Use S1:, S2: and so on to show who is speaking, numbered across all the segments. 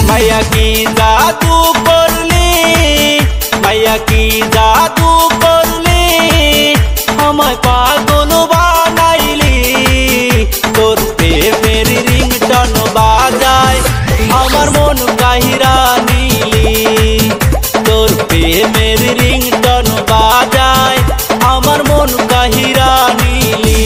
S1: मैया की जादू करली, मैया की जादू करली, हमें पागल बनाइली। तोर प्रेमेर रिंगटोन बाजाय আমার মন কাহিরা নীলি। তোর প্রেমের রিংটন বাজায় আমার মন কাহিরা নীলি।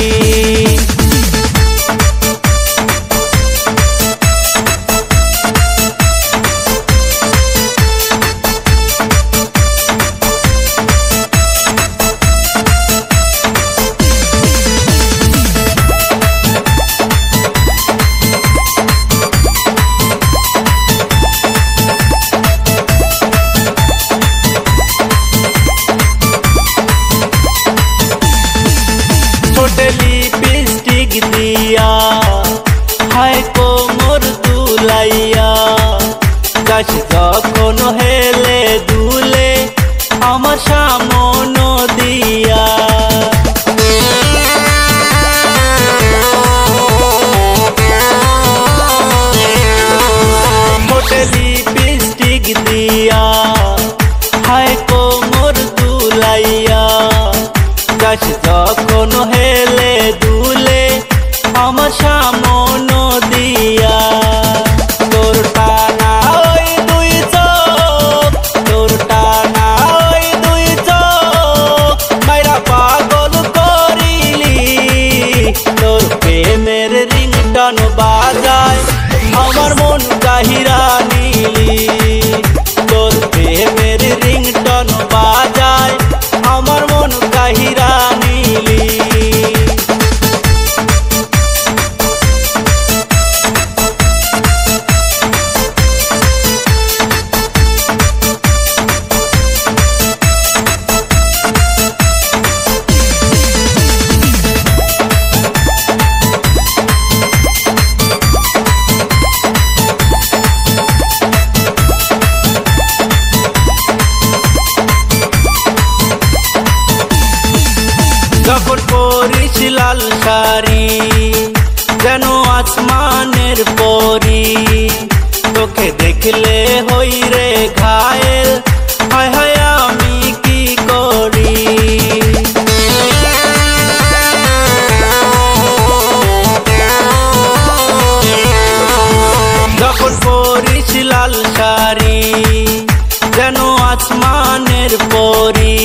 S1: लिपस्टिक दिया हाय कोमर दुलाइया, गाछ যখন হেলে দুলে আমার সামনে দিয়া। মোটে লিপস্টিক দিয়া হায় কোমর দুলাইয়া, গাছ যখন হেলে দুলে আমার সামনে দিয়া। তোর টানা ওই দুই চোখ, তোর টানা ওই দুই চোখ মাইরা পাগল করিলি। তোর প্রেমের রিংটন বাজায় আমার মন কাহিরা নীলি। তোর প্রেমের রিংটন বাজায় আমার মন কাহিরা নীলি। যখন পরিস লাল শাড়ি যেন আসমানের পরি, তোকে দেখলে হই রে ঘায়েল, হায় হায় আমি কি করি। যখন পরিস লাল শাড়ি যেন আসমানের পরি,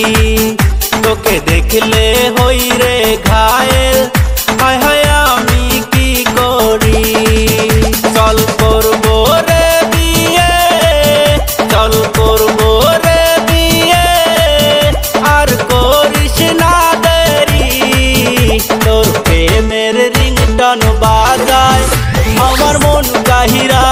S1: তোকে দেখলে হই রে ঘায়েল, হায় হায় আমি কি করি। চল করবো রে বিয়ে, চল করবো রে বিয়ে, আর করিস না দেরি। তোর প্রেমের রিংটন বাজায় আমার মন কাহিরা